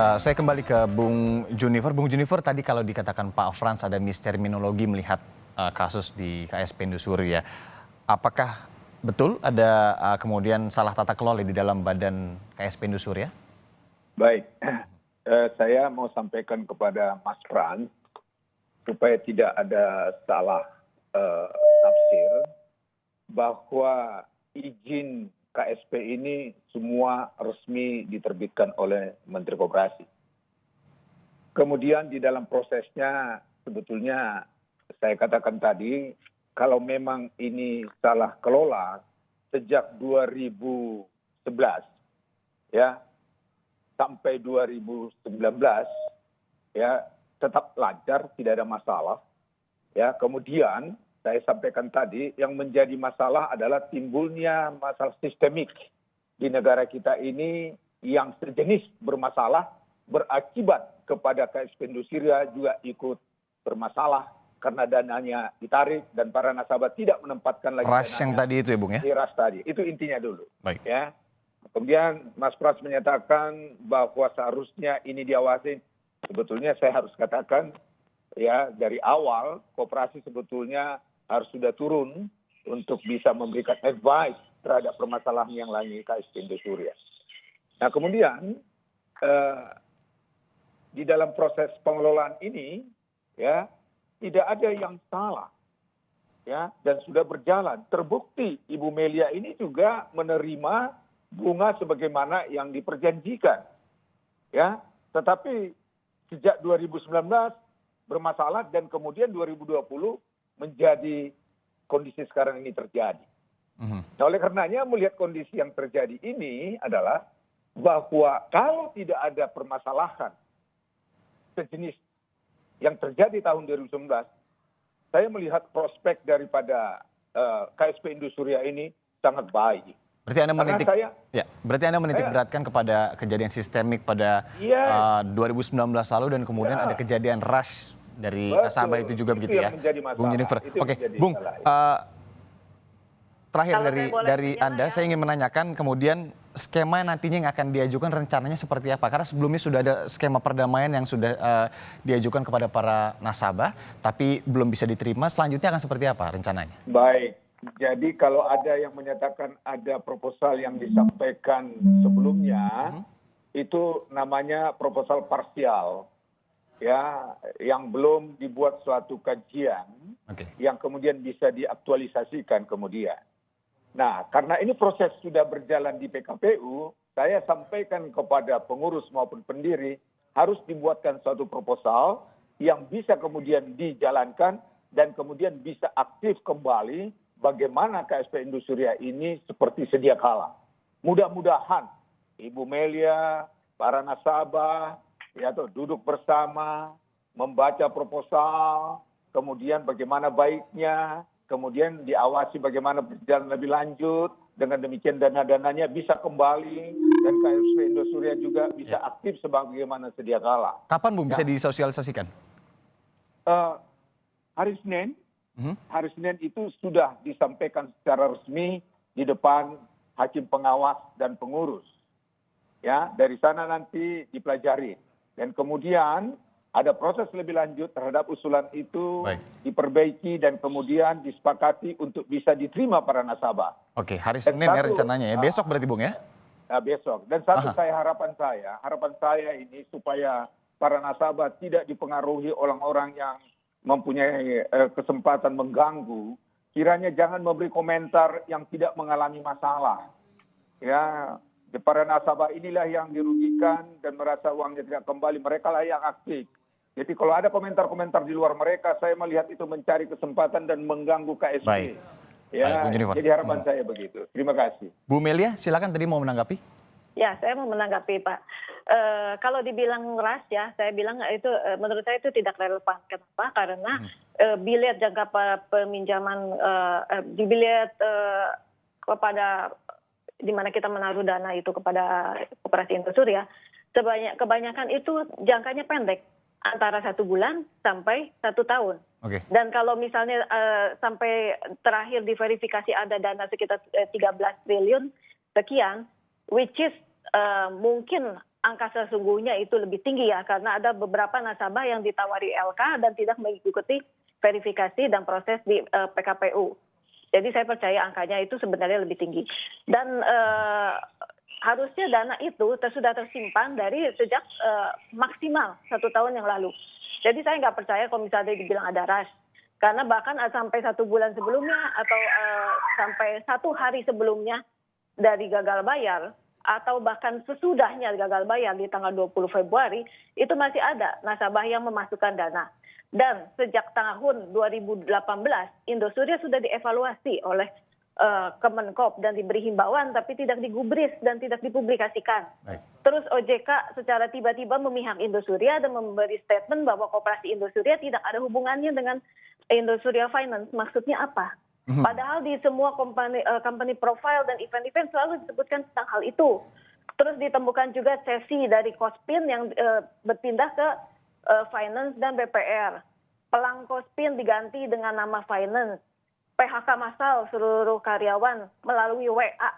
Saya kembali ke Bung Junifer. Bung Junifer, tadi kalau dikatakan Pak Frans ada misterminologi melihat kasus di KSP Indosuria. Apakah betul ada kemudian salah tata kelola di dalam badan KSP Indosuria? Baik, saya mau sampaikan kepada Mas Frans supaya tidak ada salah tafsir bahwa izin KSP ini semua resmi diterbitkan oleh Menteri Koperasi. Kemudian di dalam prosesnya sebetulnya saya katakan tadi, kalau memang ini salah kelola sejak 2011 ya sampai 2019 ya tetap lancar, tidak ada masalah. Ya, kemudian saya sampaikan tadi, yang menjadi masalah adalah timbulnya masalah sistemik di negara kita ini yang sejenis bermasalah, berakibat kepada KSP Indosuria juga ikut bermasalah karena dananya ditarik dan para nasabah tidak menempatkan lagi RAS yang tadi itu ya Bung ya? di RAS tadi. Itu intinya dulu. Baik. Ya. Kemudian Mas Pras menyatakan bahwa seharusnya ini diawasi. Sebetulnya saya harus katakan ya dari awal koperasi sebetulnya harus sudah turun untuk bisa memberikan advice terhadap permasalahan yang lain di KSP Indosuria. Nah kemudian di dalam proses pengelolaan ini ya tidak ada yang salah ya dan sudah berjalan. Terbukti Ibu Melia ini juga menerima bunga sebagaimana yang diperjanjikan ya, tetapi sejak 2019 bermasalah dan kemudian 2020 menjadi kondisi sekarang ini terjadi. Nah, oleh karenanya melihat kondisi yang terjadi ini adalah bahwa kalau tidak ada permasalahan sejenis yang terjadi tahun 2019, saya melihat prospek daripada KSP Indosuria ini sangat baik. Berarti Anda menitik beratkan kepada kejadian sistemik pada 2019 lalu dan kemudian ada kejadian rush dari nasabah itu juga begitu ya, Bung Junifer. Oke, Bung, terakhir dari Anda, saya ingin menanyakan kemudian skema nantinya yang akan diajukan rencananya seperti apa? Karena sebelumnya sudah ada skema perdamaian yang sudah diajukan kepada para nasabah, tapi belum bisa diterima. Selanjutnya akan seperti apa rencananya? Baik, jadi kalau ada yang menyatakan ada proposal yang disampaikan sebelumnya, itu namanya proposal parsial. Ya, yang belum dibuat suatu kajian yang kemudian bisa diaktualisasikan kemudian. Nah, karena ini proses sudah berjalan di PKPU, saya sampaikan kepada pengurus maupun pendiri harus dibuatkan suatu proposal yang bisa kemudian dijalankan dan kemudian bisa aktif kembali bagaimana KSP Indosuria ini seperti sedia kala. Mudah-mudahan Ibu Melia, para nasabah, ya tuh duduk bersama, membaca proposal, kemudian bagaimana baiknya, kemudian diawasi bagaimana berjalan lebih lanjut, dengan demikian dana-dananya bisa kembali, dan KSP Indosuria juga bisa aktif sebagaimana sedia kala. Kapan Bung bisa disosialisasikan? Hari Senin itu sudah disampaikan secara resmi di depan hakim pengawas dan pengurus. Ya, dari sana nanti dipelajari. Dan kemudian ada proses lebih lanjut terhadap usulan itu diperbaiki dan kemudian disepakati untuk bisa diterima para nasabah. Oke, hari Senin ya rencananya ya. Besok berarti Bung ya? Besok. Dan satu harapan saya ini supaya para nasabah tidak dipengaruhi orang-orang yang mempunyai kesempatan mengganggu, kiranya jangan memberi komentar yang tidak mengalami masalah. Ya, para nasabah inilah yang dirugikan dan merasa uangnya tidak kembali, mereka lah yang aktif. Jadi kalau ada komentar-komentar di luar mereka, saya melihat itu mencari kesempatan dan mengganggu KSP. Baik. Ya, Baik, jadi harapan saya begitu. Terima kasih. Bu Melia, silakan tadi mau menanggapi. Ya, saya mau menanggapi Pak. Kalau dibilang ras ya, saya bilang itu menurut saya itu tidak relevan. Kenapa? Karena bilet jangka peminjaman, di bilet kepada di mana kita menaruh dana itu kepada Koperasi Indosuria, kebanyakan itu jangkanya pendek, antara 1 bulan sampai 1 tahun. Dan kalau misalnya sampai terakhir diverifikasi ada dana sekitar 13 triliun sekian, which is mungkin angka sesungguhnya itu lebih tinggi ya, karena ada beberapa nasabah yang ditawari LK dan tidak mengikuti verifikasi dan proses di PKPU. Jadi saya percaya angkanya itu sebenarnya lebih tinggi. Dan harusnya dana itu sudah tersimpan dari sejak maksimal 1 tahun yang lalu. Jadi saya nggak percaya kalau misalnya dibilang ada rush. Karena bahkan sampai 1 bulan sebelumnya atau sampai 1 hari sebelumnya dari gagal bayar, atau bahkan sesudahnya gagal bayar di tanggal 20 Februari, itu masih ada nasabah yang memasukkan dana. Dan sejak tahun 2018, Indosuria sudah dievaluasi oleh Kemenkop dan diberi himbauan, tapi tidak digubris dan tidak dipublikasikan. Baik. Terus OJK secara tiba-tiba memihak Indosuria dan memberi statement bahwa koperasi Indosuria tidak ada hubungannya dengan Indosuria Finance. Maksudnya apa? Padahal di semua company profile dan event-event selalu disebutkan tentang hal itu. Terus ditemukan juga sesi dari Kospin yang berpindah ke Finance dan BPR. Pelang Kospin diganti dengan nama Finance. PHK massal seluruh karyawan melalui WA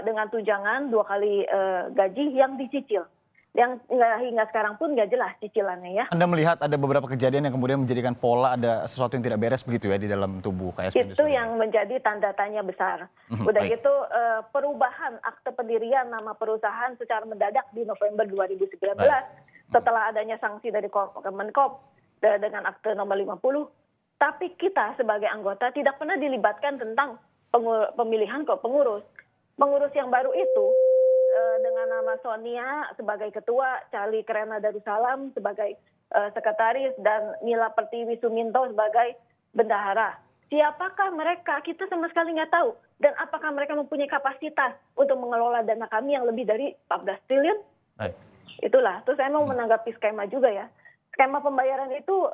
dengan tunjangan 2 kali gaji yang dicicil. Yang hingga sekarang pun nggak jelas cicilannya ya. Anda melihat ada beberapa kejadian yang kemudian menjadikan pola ada sesuatu yang tidak beres begitu ya di dalam tubuh KSP Indosuria. Itu yang menjadi tanda tanya besar. Udah baik. gitu perubahan akte pendirian nama perusahaan secara mendadak di November 2019 setelah adanya sanksi dari Kemenkop dengan akte nomor 50. Tapi kita sebagai anggota tidak pernah dilibatkan tentang pemilihan pengurus. Pengurus yang baru itu dengan nama Sonia sebagai ketua, Charlie Krena Darussalam sebagai sekretaris, dan Mila Pertiwi Suminto sebagai bendahara. Siapakah mereka? Kita sama sekali nggak tahu. Dan apakah mereka mempunyai kapasitas untuk mengelola dana kami yang lebih dari 14 triliun? Baik. Itulah. Terus saya mau menanggapi skema juga ya. Skema pembayaran itu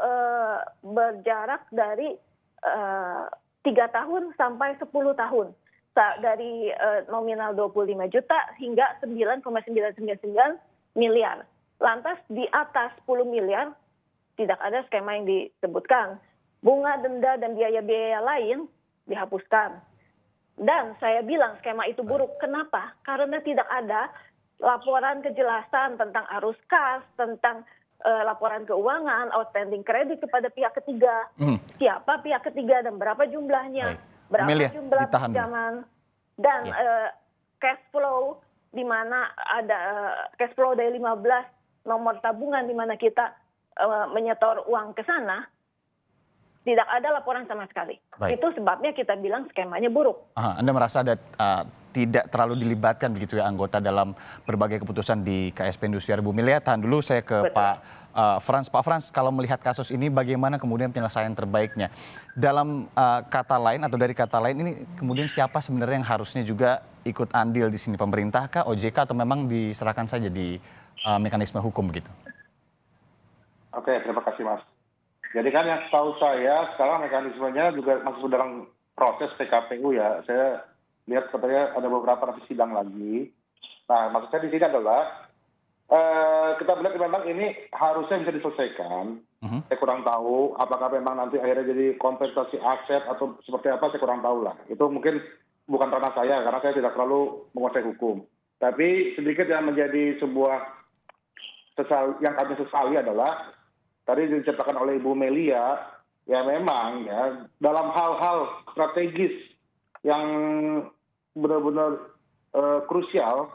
berjarak dari 3 tahun sampai 10 tahun. Dari nominal 25 juta hingga 9,999 miliar. Lantas di atas 10 miliar tidak ada skema yang disebutkan. Bunga, denda, dan biaya-biaya lain dihapuskan. Dan saya bilang skema itu buruk. Kenapa? Karena tidak ada laporan kejelasan tentang arus kas, tentang laporan keuangan, outstanding kredit kepada pihak ketiga. Siapa pihak ketiga dan berapa jumlahnya. Berapa jumlah pinjaman. Dan cash flow, di mana ada cash flow dari 15 nomor tabungan di mana kita menyetor uang ke sana. Tidak ada laporan sama sekali. Baik. Itu sebabnya kita bilang skemanya buruk. Anda merasa ada tidak terlalu dilibatkan begitu ya anggota dalam berbagai keputusan di KSP Indosuria Bu Milia. Tahan dulu saya ke Pak Frans. Pak Frans, kalau melihat kasus ini bagaimana kemudian penyelesaian terbaiknya? Dalam kata lain atau dari kata lain ini kemudian siapa sebenarnya yang harusnya juga ikut andil di sini? Pemerintah kah, OJK, atau memang diserahkan saja di mekanisme hukum begitu? Oke, terima kasih Mas. Jadi kan yang setahu saya sekarang mekanismenya juga masih dalam proses PKPU ya. Saya lihat katanya ada beberapa nanti sidang lagi. Nah, maksud saya di sini adalah kita melihat memang ini harusnya bisa diselesaikan. Saya kurang tahu apakah memang nanti akhirnya jadi kompensasi aset atau seperti apa, saya kurang tahu lah. Itu mungkin bukan ranah saya karena saya tidak terlalu menguasai hukum. Tapi sedikit yang menjadi sebuah yang kami sesali adalah tadi diceritakan oleh Ibu Melia, ya memang ya dalam hal-hal strategis yang benar-benar krusial,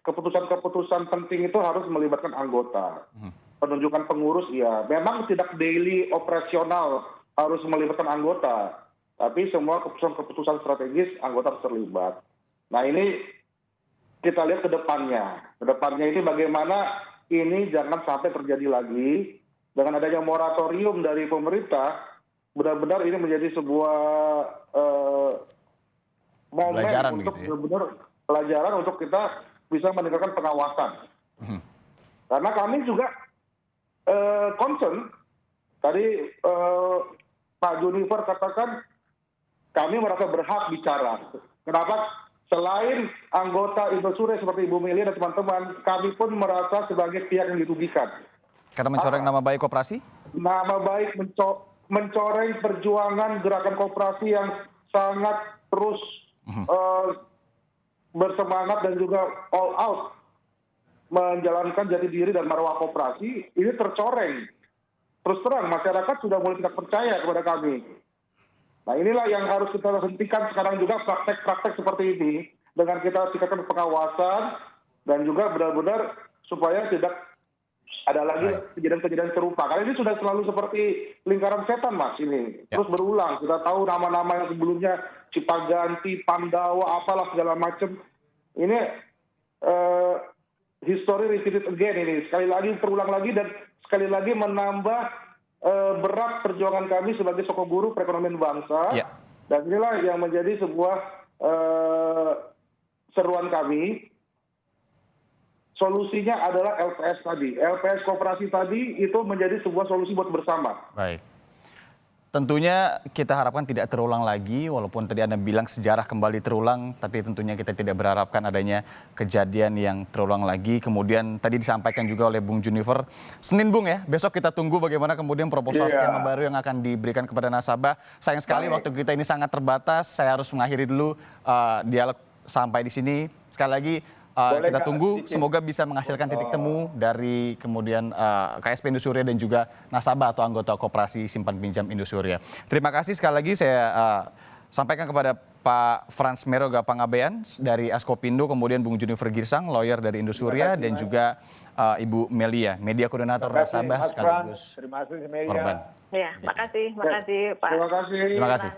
keputusan-keputusan penting itu harus melibatkan anggota. Penunjukan pengurus, ya memang tidak daily operasional harus melibatkan anggota, tapi semua keputusan-keputusan strategis anggota harus terlibat. Nah ini kita lihat ke depannya. Ke depannya ini bagaimana ini jangan sampai terjadi lagi. Dengan adanya moratorium dari pemerintah, benar-benar ini menjadi sebuah momen untuk benar-benar pelajaran untuk kita bisa meningkatkan pengawasan. Karena kami juga concern, tadi Pak Junifer katakan kami merasa berhak bicara. Kenapa? Selain anggota Indosuria seperti Ibu Melia dan teman-teman, kami pun merasa sebagai pihak yang dirugikan. Karena mencoreng nama baik koperasi? Nama baik mencoreng perjuangan gerakan koperasi yang sangat terus bersemangat dan juga all out menjalankan jati diri dan marwah koperasi, ini tercoreng. Terus terang, masyarakat sudah mulai tidak percaya kepada kami. Nah inilah yang harus kita hentikan sekarang juga, praktek-praktek seperti ini, dengan kita tingkatkan pengawasan, dan juga benar-benar supaya tidak ada lagi kejadian-kejadian serupa. Karena ini sudah selalu seperti lingkaran setan, Mas, ini. Terus berulang. Kita tahu nama-nama yang sebelumnya, Cipaganti, Pandawa, apalah segala macam. Ini history repeated again ini. Sekali lagi terulang lagi dan sekali lagi menambah berat perjuangan kami sebagai sokong guru perekonomian bangsa. Dan inilah yang menjadi sebuah seruan kami. Solusinya adalah LPS tadi. LPS koperasi tadi itu menjadi sebuah solusi buat bersama. Baik. Tentunya kita harapkan tidak terulang lagi, walaupun tadi Anda bilang sejarah kembali terulang, tapi tentunya kita tidak berharapkan adanya kejadian yang terulang lagi. Kemudian tadi disampaikan juga oleh Bung Junifer, Senin Bung ya, besok kita tunggu bagaimana kemudian proposal skema baru yang akan diberikan kepada nasabah. Sayang sekali waktu kita ini sangat terbatas, saya harus mengakhiri dulu dialog sampai di sini. Sekali lagi, kita tunggu, semoga bisa menghasilkan titik temu dari kemudian KSP Indosuria dan juga nasabah atau anggota koperasi simpan pinjam Indosuria. Terima kasih sekali lagi saya sampaikan kepada Pak Frans Meroga Pangabean dari Askopindo, kemudian Bung Junifer Girsang, lawyer dari Indosuria, dan juga Ibu Melia, media koordinator nasabah sekaligus Terima kasih, Melia. korban. Ya, makasih Pak. Terima kasih. Terima kasih.